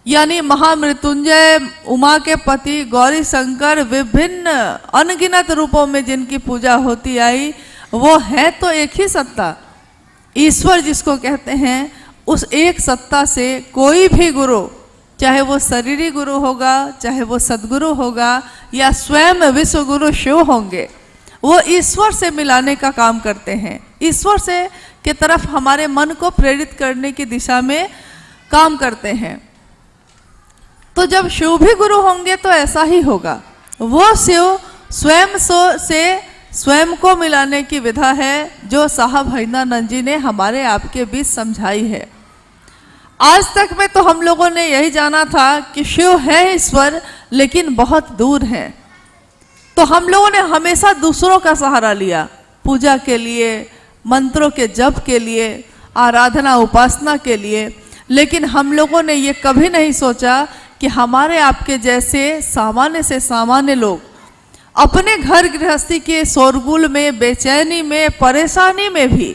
यानी महामृत्युंजय, उमा के पति, गौरी शंकर, विभिन्न अनगिनत रूपों में जिनकी पूजा होती आई, वो है तो एक ही सत्ता, ईश्वर जिसको कहते हैं। उस एक सत्ता से कोई भी गुरु, चाहे वो शरीरी गुरु होगा, चाहे वो सदगुरु होगा, या स्वयं विश्व गुरु शिव होंगे, वो ईश्वर से मिलाने का काम करते हैं, ईश्वर से के तरफ हमारे मन को प्रेरित करने की दिशा में काम करते हैं। तो जब शिव भी गुरु होंगे तो ऐसा ही होगा। वो शिव स्वयं से स्वयं को मिलाने की विधा है जो साहब हरिनानंद जी ने हमारे आपके बीच समझाई है। आज तक में तो हम लोगों ने यही जाना था कि शिव है ईश्वर, लेकिन बहुत दूर है। तो हम लोगों ने हमेशा दूसरों का सहारा लिया, पूजा के लिए, मंत्रों के जप के लिए, आराधना उपासना के लिए, लेकिन हम लोगों ने ये कभी नहीं सोचा कि हमारे आपके जैसे सामान्य से सामान्य लोग अपने घर गृहस्थी के शोरगुल में, बेचैनी में, परेशानी में भी,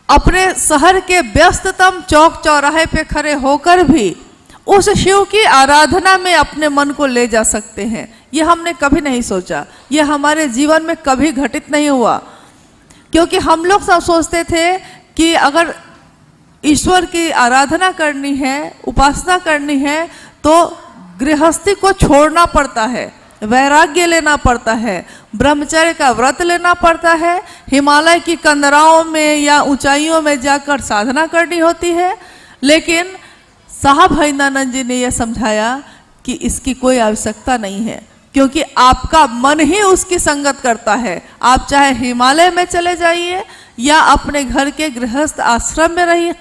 अपने शहर के व्यस्ततम चौक चौराहे पे खड़े होकर भी उस शिव की आराधना में अपने मन को ले जा सकते हैं। ये हमने कभी नहीं सोचा, ये हमारे जीवन में कभी घटित नहीं हुआ, क्योंकि हम लोग सब सोचते थे कि अगर ईश्वर की आराधना करनी है, उपासना करनी है, तो गृहस्थी को छोड़ना पड़ता है, वैराग्य लेना पड़ता है, ब्रह्मचर्य का व्रत लेना पड़ता है, हिमालय की कंदराओं में या ऊंचाइयों में जाकर साधना करनी होती है। लेकिन साहब हरिनानंद जी ने यह समझाया कि इसकी कोई आवश्यकता नहीं है, क्योंकि आपका मन ही उसकी संगत करता है। आप चाहे हिमालय में चले जाइए या अपने घर के गृहस्थ आश्रम में रहिए,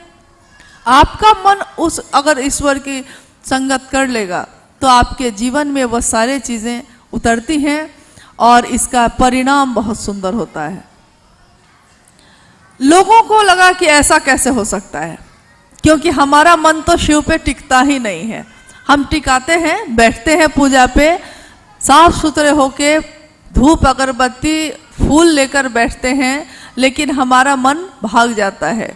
आपका मन उस अगर ईश्वर की संगत कर लेगा तो आपके जीवन में वह सारी चीजें उतरती हैं और इसका परिणाम बहुत सुंदर होता है। लोगों को लगा कि ऐसा कैसे हो सकता है, क्योंकि हमारा मन तो शिव पे टिकता ही नहीं है। हम टिकाते हैं, बैठते हैं पूजा पे, साफ सुथरे होके धूप अगरबत्ती फूल लेकर बैठते हैं, लेकिन हमारा मन भाग जाता है।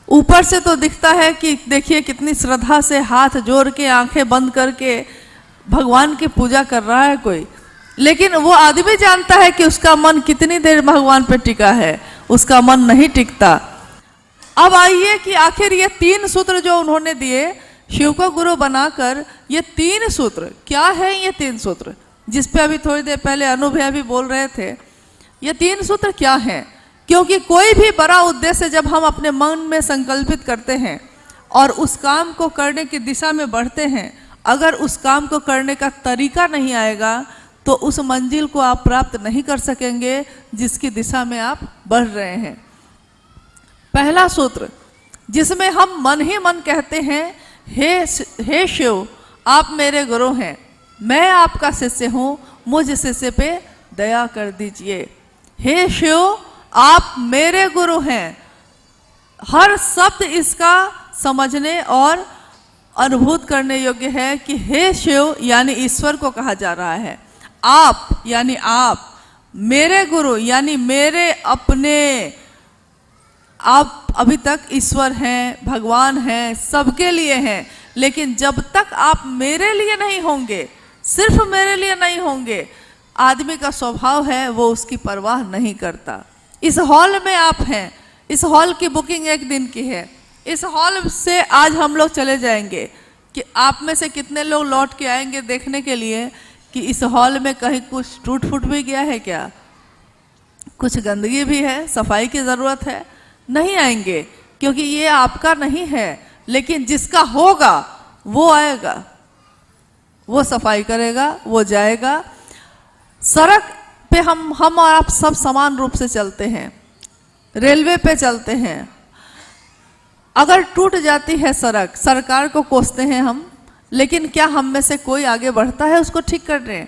ऊपर से तो दिखता है कि देखिए कितनी श्रद्धा से हाथ जोड़ के आंखें बंद करके भगवान की पूजा कर रहा है कोई, लेकिन वो आदमी जानता है कि उसका मन कितनी देर भगवान पे टिका है, उसका मन नहीं टिकता। अब आइए कि आखिर ये 3 सूत्र जो उन्होंने दिए शिव को गुरु बनाकर, ये 3 सूत्र क्या है? ये 3 सूत्र जिस पे अभी थोड़ी देर पहले अनुभव भी बोल रहे थे, ये 3 सूत्र क्या हैं? क्योंकि कोई भी बड़ा उद्देश्य जब हम अपने मन में संकल्पित करते हैं और उस काम को करने की दिशा में बढ़ते हैं, अगर उस काम को करने का तरीका नहीं आएगा तो उस मंजिल को आप प्राप्त नहीं कर सकेंगे जिसकी दिशा में आप बढ़ रहे हैं। पहला सूत्र जिसमें हम मन ही मन कहते हैं, हे शिव आप मेरे गुरु हैं, मैं आपका शिष्य हूँ, मुझ शिष्य पे दया कर दीजिए। हे शिव आप मेरे गुरु हैं। हर शब्द इसका समझने और अनुभूत करने योग्य है कि हे शिव यानी ईश्वर को कहा जा रहा है, आप यानी आप, मेरे गुरु यानी मेरे अपने, आप अभी तक ईश्वर हैं, भगवान हैं, सबके लिए हैं। लेकिन जब तक आप मेरे लिए नहीं होंगे, सिर्फ मेरे लिए नहीं होंगे, आदमी का स्वभाव है वो उसकी परवाह नहीं करता। इस हॉल में आप हैं, इस हॉल की बुकिंग 1 दिन की है, इस हॉल से आज हम लोग चले जाएंगे कि आप में से कितने लोग लौट के आएंगे देखने के लिए कि इस हॉल में कहीं कुछ टूट फूट भी गया है क्या, कुछ गंदगी भी है, सफाई की ज़रूरत है। नहीं आएंगे क्योंकि ये आपका नहीं है, लेकिन जिसका होगा वो आएगा, वो सफाई करेगा, वो जाएगा। सड़क पे हम और आप सब समान रूप से चलते हैं, रेलवे पे चलते हैं, अगर टूट जाती है सड़क, सरकार को कोसते हैं हम, लेकिन क्या हम में से कोई आगे बढ़ता है उसको ठीक करने?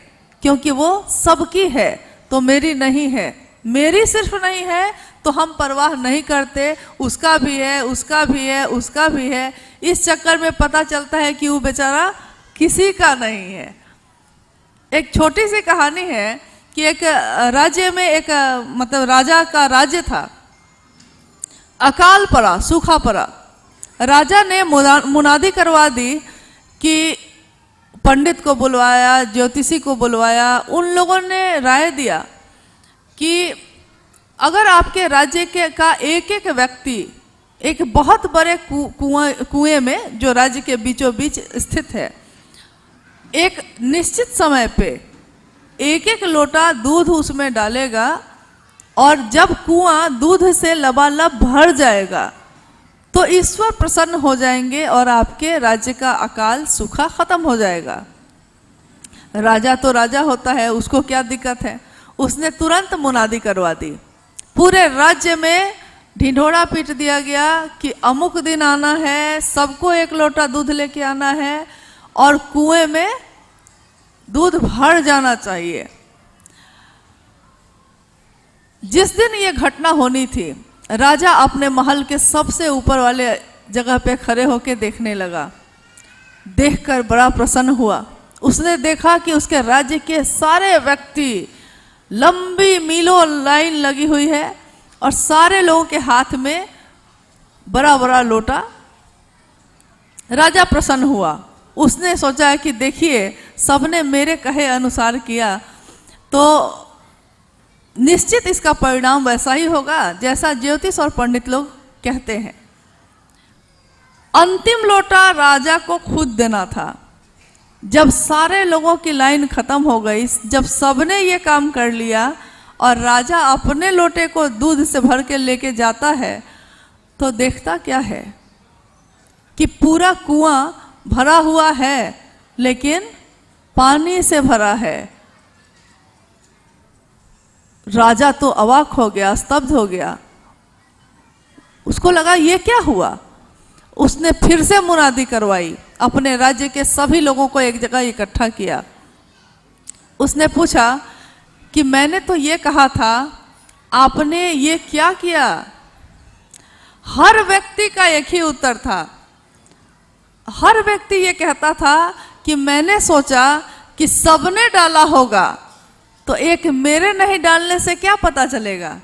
क्योंकि वो सबकी है तो मेरी नहीं है, मेरी सिर्फ नहीं है तो हम परवाह नहीं करते, उसका भी है, उसका भी है, उसका भी है। इस चक्कर में पता चलता है कि वो बेचारा किसी का नहीं है। एक छोटी सी कहानी है कि एक राज्य में एक मतलब राजा का राज्य था, अकाल पड़ा, सूखा पड़ा। राजा ने मुनादी करवा दी कि पंडित को बुलवाया, ज्योतिषी को बुलवाया, उन लोगों ने राय दिया कि अगर आपके राज्य के का एक एक व्यक्ति एक बहुत बड़े कुएं में जो राज्य के बीचों बीच स्थित है, एक निश्चित समय पे एक एक लोटा दूध उसमें डालेगा और जब कुआं दूध से लबालब भर जाएगा तो ईश्वर प्रसन्न हो जाएंगे और आपके राज्य का अकाल सूखा खत्म हो जाएगा। राजा तो राजा होता है, उसको क्या दिक्कत है, उसने तुरंत मुनादी करवा दी। पूरे राज्य में ढिंढोरा पीट दिया गया कि अमुक दिन आना है, सबको 1 लोटा दूध लेके आना है और कुएं में दूध भर जाना चाहिए। जिस दिन ये घटना होनी थी, राजा अपने महल के सबसे ऊपर वाले जगह पे खड़े होकर देखने लगा। देखकर बड़ा प्रसन्न हुआ। उसने देखा कि उसके राज्य के सारे व्यक्ति, लंबी मीलों लाइन लगी हुई है और सारे लोगों के हाथ में बड़ा बड़ा लोटा। राजा प्रसन्न हुआ। उसने सोचा कि देखिए सबने मेरे कहे अनुसार किया तो निश्चित इसका परिणाम वैसा ही होगा जैसा ज्योतिष और पंडित लोग कहते हैं। अंतिम लोटा राजा को खुद देना था। जब सारे लोगों की लाइन खत्म हो गई, जब सबने ये काम कर लिया और राजा अपने लोटे को दूध से भर के लेके जाता है तो देखता क्या है कि पूरा कुआं भरा हुआ है लेकिन पानी से भरा है। राजा तो अवाक हो गया, स्तब्ध हो गया। उसको लगा ये क्या हुआ। उसने फिर से मुनादी करवाई, अपने राज्य के सभी लोगों को एक जगह इकट्ठा किया। उसने पूछा कि मैंने तो ये कहा था, आपने ये क्या किया। हर व्यक्ति का एक ही उत्तर था। हर व्यक्ति ये कहता था कि मैंने सोचा कि सबने डाला होगा तो एक मेरे नहीं डालने से क्या पता चलेगा।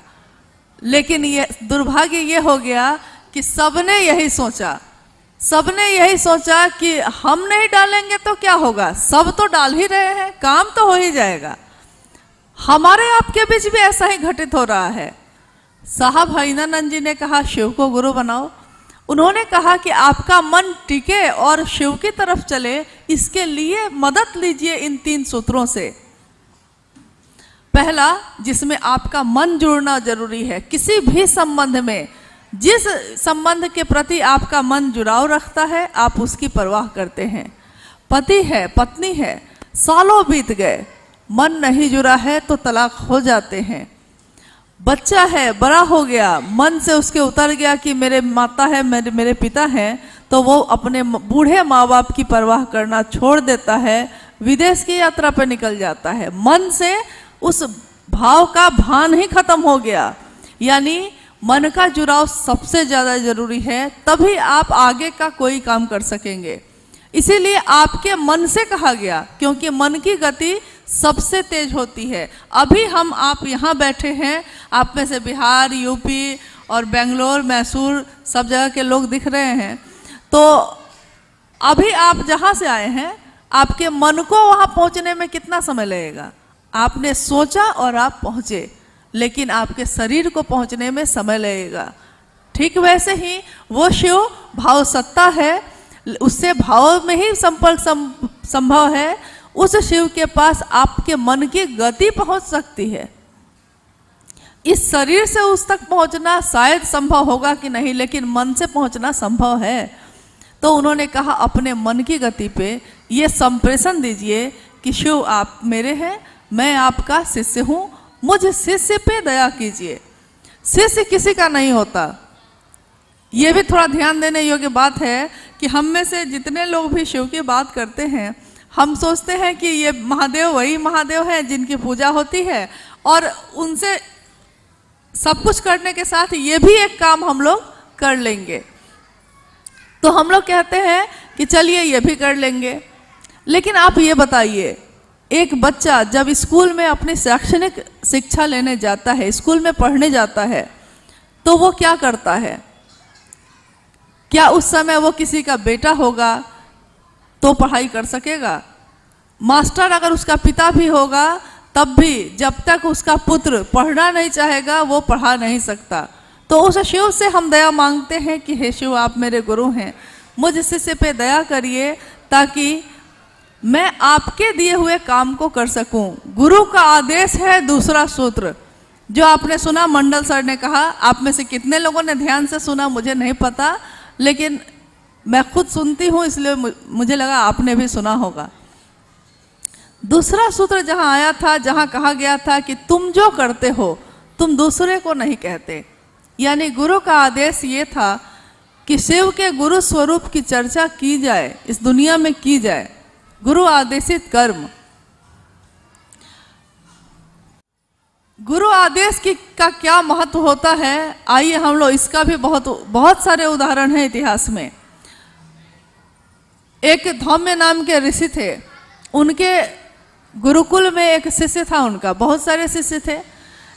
लेकिन ये दुर्भाग्य ये हो गया कि सबने यही सोचा। सबने यही सोचा कि हम नहीं डालेंगे तो क्या होगा, सब तो डाल ही रहे हैं, काम तो हो ही जाएगा। हमारे आपके बीच भी ऐसा ही घटित हो रहा है। साहब हरिनानंद जी ने कहा शिव को गुरु बनाओ। उन्होंने कहा कि आपका मन टिके और शिव की तरफ चले, इसके लिए मदद लीजिए इन 3 सूत्रों से। पहला, जिसमें आपका मन जुड़ना जरूरी है। किसी भी संबंध में, जिस संबंध के प्रति आपका मन जुड़ाव रखता है, आप उसकी परवाह करते हैं। पति है, पत्नी है, सालों बीत गए, मन नहीं जुड़ा है तो तलाक हो जाते हैं। बच्चा है, बड़ा हो गया, मन से उसके उतर गया कि मेरे माता है, मेरे पिता हैं, तो वो अपने बूढ़े माँ बाप की परवाह करना छोड़ देता है, विदेश की यात्रा पर निकल जाता है। मन से उस भाव का भान ही खत्म हो गया। यानी मन का जुड़ाव सबसे ज्यादा जरूरी है, तभी आप आगे का कोई काम कर सकेंगे। इसीलिए आपके मन से कहा गया, क्योंकि मन की गति सबसे तेज होती है। अभी आप यहाँ बैठे हैं, आप में से बिहार, यूपी और बेंगलोर, मैसूर सब जगह के लोग दिख रहे हैं। तो अभी आप जहाँ से आए हैं, आपके मन को वहाँ पहुँचने में कितना समय लगेगा? आपने सोचा और आप पहुँचे, लेकिन आपके शरीर को पहुँचने में समय लगेगा। ठीक वैसे ही वो शिव भाव सत्ता है, उससे भाव में ही संपर्क संभव है। उस शिव के पास आपके मन की गति पहुंच सकती है। इस शरीर से उस तक पहुंचना शायद संभव होगा कि नहीं, लेकिन मन से पहुंचना संभव है। तो उन्होंने कहा अपने मन की गति पे ये संप्रेषण दीजिए कि शिव आप मेरे हैं, मैं आपका शिष्य हूँ, मुझ शिष्य पे दया कीजिए। शिष्य किसी का नहीं होता। ये भी थोड़ा ध्यान देने योग्य बात है कि हम में से जितने लोग भी शिव की बात करते हैं, हम सोचते हैं कि ये महादेव वही महादेव हैं जिनकी पूजा होती है, और उनसे सब कुछ करने के साथ ये भी एक काम हम लोग कर लेंगे। तो हम लोग कहते हैं कि चलिए ये भी कर लेंगे। लेकिन आप ये बताइए, एक बच्चा जब स्कूल में अपनी शैक्षणिक शिक्षा लेने जाता है, स्कूल में पढ़ने जाता है, तो वो क्या करता है? क्या उस समय वो किसी का बेटा होगा तो पढ़ाई कर सकेगा? मास्टर अगर उसका पिता भी होगा, तब भी जब तक उसका पुत्र पढ़ना नहीं चाहेगा, वो पढ़ा नहीं सकता। तो उस शिव से हम दया मांगते हैं कि हे शिव आप मेरे गुरु हैं, मुझ शिष्य पे दया करिए ताकि मैं आपके दिए हुए काम को कर सकूं। गुरु का आदेश है दूसरा सूत्र, जो आपने सुना, मंडल सर ने कहा। आप में से कितने लोगों ने ध्यान से सुना मुझे नहीं पता, लेकिन मैं खुद सुनती हूँ, इसलिए मुझे लगा आपने भी सुना होगा। दूसरा सूत्र जहाँ आया था, जहाँ कहा गया था कि तुम जो करते हो तुम दूसरे को नहीं कहते। यानी गुरु का आदेश ये था कि शिव के गुरु स्वरूप की चर्चा की जाए, इस दुनिया में की जाए। गुरु आदेशित कर्म, गुरु आदेश का क्या महत्व होता है, आइए हम लोग इसका भी बहुत सारे उदाहरण हैं इतिहास में। एक धौम्य नाम के ऋषि थे, उनके गुरुकुल में एक शिष्य था, उनका बहुत सारे शिष्य थे,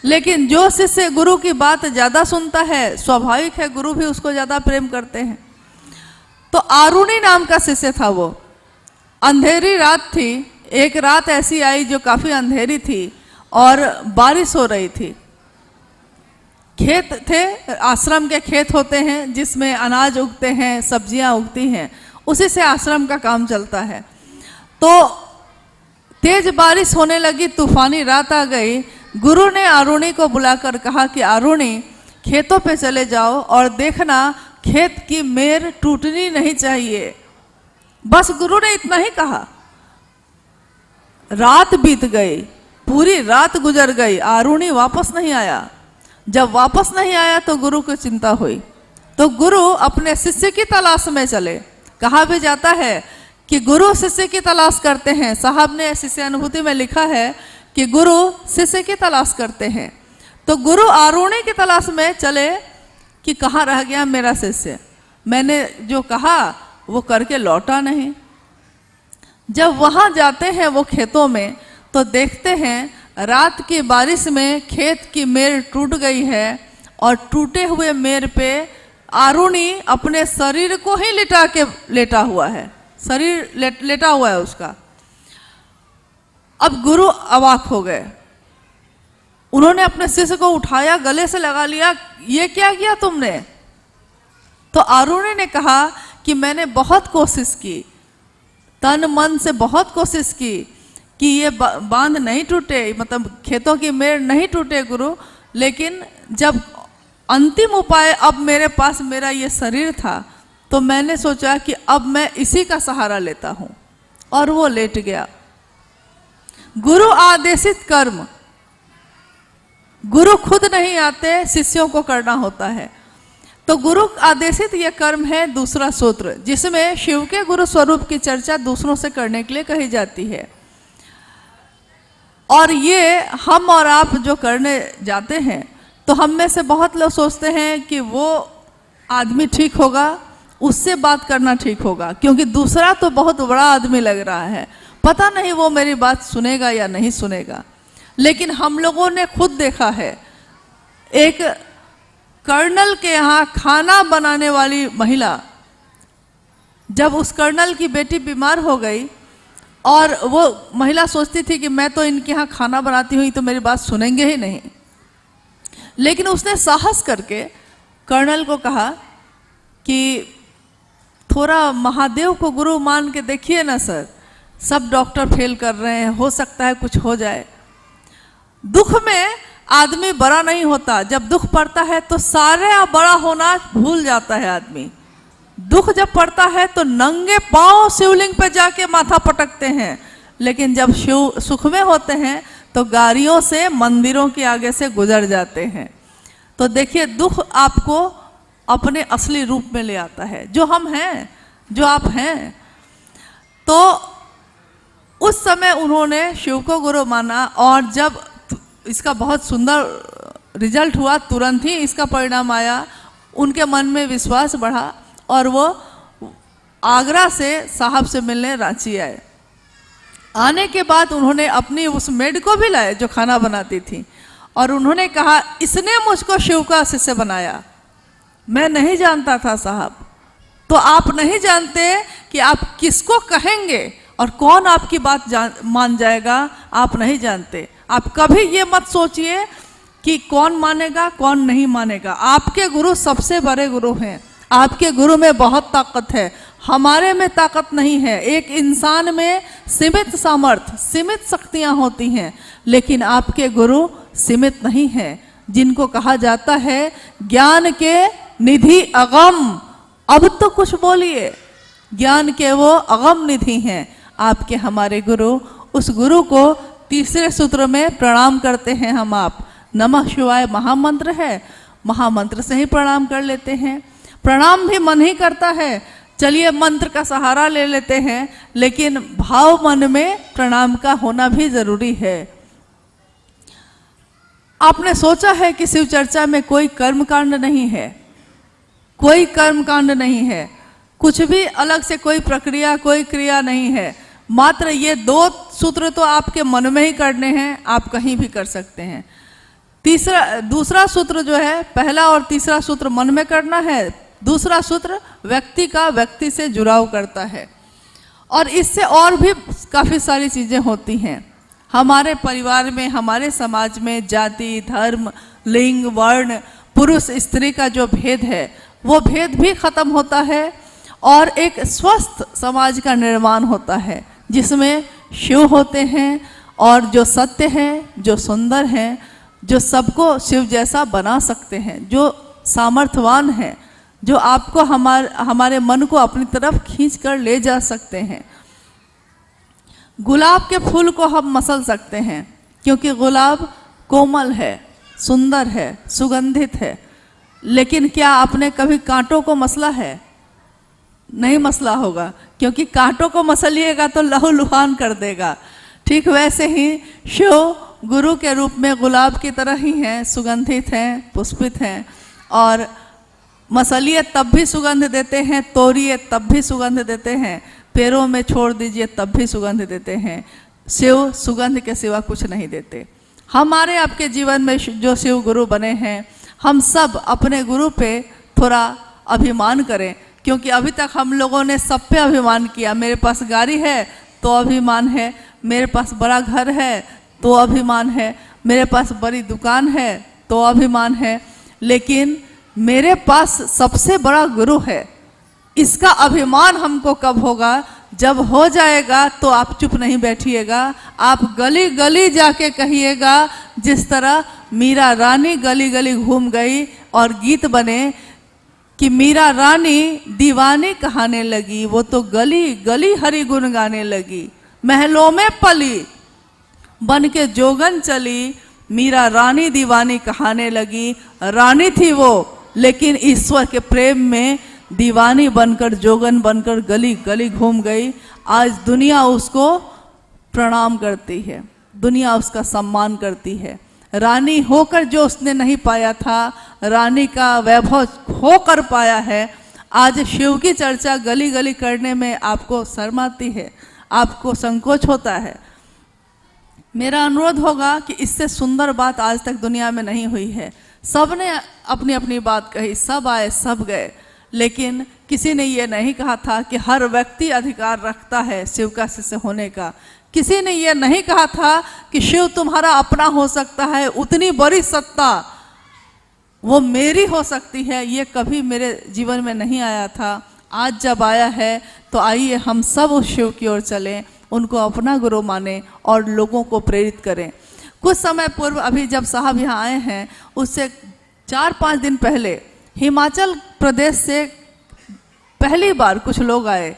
लेकिन जो शिष्य गुरु की बात ज़्यादा सुनता है, स्वाभाविक है गुरु भी उसको ज़्यादा प्रेम करते हैं। तो आरुणी नाम का शिष्य था। वो अंधेरी रात थी, एक रात ऐसी आई जो काफ़ी अंधेरी थी और बारिश हो रही थी। खेत थे, आश्रम के खेत होते हैं जिसमें अनाज उगते हैं, सब्जियां उगती हैं, उसी से आश्रम का काम चलता है। तो तेज बारिश होने लगी, तूफानी रात आ गई। गुरु ने आरुणी को बुलाकर कहा कि आरुणी खेतों पे चले जाओ और देखना खेत की मेर टूटनी नहीं चाहिए। बस गुरु ने इतना ही कहा। रात बीत गई, पूरी रात गुजर गई, आरुणी वापस नहीं आया। जब वापस नहीं आया तो गुरु को चिंता हुई, तो गुरु अपने शिष्य की तलाश में चले। कहा भी जाता है कि गुरु शिष्य की तलाश करते हैं। साहब ने शिष्य अनुभूति में लिखा है कि गुरु शिष्य की तलाश करते हैं। तो गुरु आरुणी की तलाश में चले कि कहाँ रह गया मेरा शिष्य, मैंने जो कहा वो करके लौटा नहीं। जब वहाँ जाते हैं वो खेतों में, तो देखते हैं रात की बारिश में खेत की मेर टूट गई है और टूटे हुए मेर पे आरुणी अपने शरीर को ही लेटा हुआ है, शरीर लेटा हुआ है उसका। अब गुरु अवाक हो गए उन्होंने अपने शिष्य को उठाया, गले से लगा लिया, ये क्या किया तुमने? तो आरुणि ने कहा कि मैंने बहुत कोशिश की, तन मन से बहुत कोशिश की कि ये बांध नहीं टूटे, मतलब खेतों की मेड़ नहीं टूटे गुरु, लेकिन जब अंतिम उपाय अब मेरे पास मेरा ये शरीर था तो मैंने सोचा कि अब मैं इसी का सहारा लेता हूं, और वो लेट गया। गुरु आदेशित कर्म, गुरु खुद नहीं आते, शिष्यों को करना होता है। तो गुरु आदेशित यह कर्म है दूसरा सूत्र, जिसमें शिव के गुरु स्वरूप की चर्चा दूसरों से करने के लिए कही जाती है। और ये हम और आप जो करने जाते हैं, तो हम में से बहुत लोग सोचते हैं कि वो आदमी ठीक होगा, उससे बात करना ठीक होगा, क्योंकि दूसरा तो बहुत बड़ा आदमी लग रहा है, पता नहीं वो मेरी बात सुनेगा या नहीं सुनेगा। लेकिन हम लोगों ने खुद देखा है, एक कर्नल के यहाँ खाना बनाने वाली महिला, जब उस कर्नल की बेटी बीमार हो गई और वो महिला सोचती थी कि मैं तो इनके यहाँ खाना बनाती हूँ, तो मेरी बात सुनेंगे ही नहीं, लेकिन उसने साहस करके कर्नल को कहा कि थोड़ा महादेव को गुरु मान के देखिए ना सर, सब डॉक्टर फेल कर रहे हैं, हो सकता है कुछ हो जाए। दुख में आदमी बड़ा नहीं होता, जब दुख पड़ता है तो सारे बड़ा होना भूल जाता है आदमी। दुख जब पड़ता है तो नंगे पांव शिवलिंग पे जाके माथा पटकते हैं, लेकिन जब शिव सुख में होते हैं तो गाड़ियों से मंदिरों के आगे से गुजर जाते हैं। तो देखिए, दुख आपको अपने असली रूप में ले आता है, जो हम हैं, जो आप हैं। तो उस समय उन्होंने शिव को गुरु माना, और जब इसका बहुत सुंदर रिजल्ट हुआ, तुरंत ही इसका परिणाम आया, उनके मन में विश्वास बढ़ा और वो आगरा से साहब से मिलने रांची आए। आने के बाद उन्होंने अपनी उस मेड को भी लाए जो खाना बनाती थी, और उन्होंने कहा इसने मुझको शिव का शिष्य बनाया, मैं नहीं जानता था साहब। तो आप नहीं जानते कि आप किसको कहेंगे और कौन आपकी बात मान जाएगा, आप नहीं जानते। आप कभी ये मत सोचिए कि कौन मानेगा कौन नहीं मानेगा। आपके गुरु सबसे बड़े गुरु हैं, आपके गुरु में बहुत ताकत है, हमारे में ताकत नहीं है। एक इंसान में सीमित सामर्थ्य, सीमित शक्तियां होती हैं, लेकिन आपके गुरु सीमित नहीं हैं, जिनको कहा जाता है ज्ञान के निधि अगम। अब तो कुछ बोलिए, ज्ञान के वो अगम निधि हैं आपके हमारे गुरु। उस गुरु को तीसरे सूत्र में प्रणाम करते हैं हम आप। नमः शिवाय महामंत्र है, महामंत्र से ही प्रणाम कर लेते हैं। प्रणाम भी मन ही करता है, चलिए मंत्र का सहारा ले लेते हैं, लेकिन भाव मन में प्रणाम का होना भी जरूरी है। आपने सोचा है कि शिव चर्चा में कोई कर्मकांड नहीं है, कोई कर्मकांड नहीं है, कुछ भी अलग से कोई प्रक्रिया, कोई क्रिया नहीं है। मात्र ये दो सूत्र तो आपके मन में ही करने हैं, आप कहीं भी कर सकते हैं। दूसरा सूत्र जो है, पहला और तीसरा सूत्र मन में करना है, दूसरा सूत्र व्यक्ति का व्यक्ति से जुड़ाव करता है। और इससे और भी काफ़ी सारी चीज़ें होती हैं। हमारे परिवार में, हमारे समाज में जाति, धर्म, लिंग, वर्ण, पुरुष स्त्री का जो भेद है, वो भेद भी खत्म होता है और एक स्वस्थ समाज का निर्माण होता है, जिसमें शिव होते हैं और जो सत्य हैं, जो सुंदर हैं, जो सबको शिव जैसा बना सकते हैं, जो सामर्थ्यवान हैं, जो आपको हमारे मन को अपनी तरफ खींच कर ले जा सकते हैं। गुलाब के फूल को हम मसल सकते हैं, क्योंकि गुलाब कोमल है, सुंदर है, सुगंधित है। लेकिन क्या आपने कभी कांटों को मसला है? नहीं मसला होगा, क्योंकि कांटों को मसलिएगा तो लहूलुहान कर देगा। ठीक वैसे ही शिव गुरु के रूप में गुलाब की तरह ही हैं, सुगंधित हैं, पुष्पित हैं, और मसलिए तब भी सुगंध देते हैं, तोड़िए तब भी सुगंध देते हैं, पैरों में छोड़ दीजिए तब भी सुगंध देते हैं। शिव सुगंध के सिवा कुछ नहीं देते। हमारे आपके जीवन में जो शिव गुरु बने हैं, हम सब अपने गुरु पे थोड़ा अभिमान करें, क्योंकि अभी तक हम लोगों ने सब पे अभिमान किया। मेरे पास गाड़ी है तो अभिमान है, मेरे पास बड़ा घर है तो अभिमान है, मेरे पास बड़ी दुकान है तो अभिमान है, लेकिन मेरे पास सबसे बड़ा गुरु है, इसका अभिमान हमको कब होगा? जब हो जाएगा तो आप चुप नहीं बैठिएगा, आप गली गली जाके कहिएगा, जिस तरह मीरा रानी गली गली घूम गई और गीत बने कि मीरा रानी दीवानी कहाने लगी, वो तो गली गली हरि गुण गाने लगी, महलों में पली बन के जोगन चली, मीरा रानी दीवानी कहाने लगी। रानी थी वो, लेकिन ईश्वर के प्रेम में दीवानी बनकर जोगन बनकर गली गली घूम गई। आज दुनिया उसको प्रणाम करती है, दुनिया उसका सम्मान करती है। रानी होकर जो उसने नहीं पाया था, रानी का वैभव होकर पाया है। आज शिव की चर्चा गली गली करने में आपको शर्म आती है, आपको संकोच होता है। मेरा अनुरोध होगा कि इससे सुंदर बात आज तक दुनिया में नहीं हुई है। सब ने अपनी अपनी बात कही, सब आए सब गए, लेकिन किसी ने ये नहीं कहा था कि हर व्यक्ति अधिकार रखता है शिव का शिष्य होने का। किसी ने ये नहीं कहा था कि शिव तुम्हारा अपना हो सकता है, उतनी बड़ी सत्ता वो मेरी हो सकती है, ये कभी मेरे जीवन में नहीं आया था। आज जब आया है तो आइए हम सब उस शिव की ओर चलें, उनको अपना गुरु माने और लोगों को प्रेरित करें। कुछ समय पूर्व अभी जब साहब यहाँ आए हैं, उससे 4-5 दिन पहले हिमाचल प्रदेश से पहली बार कुछ लोग आए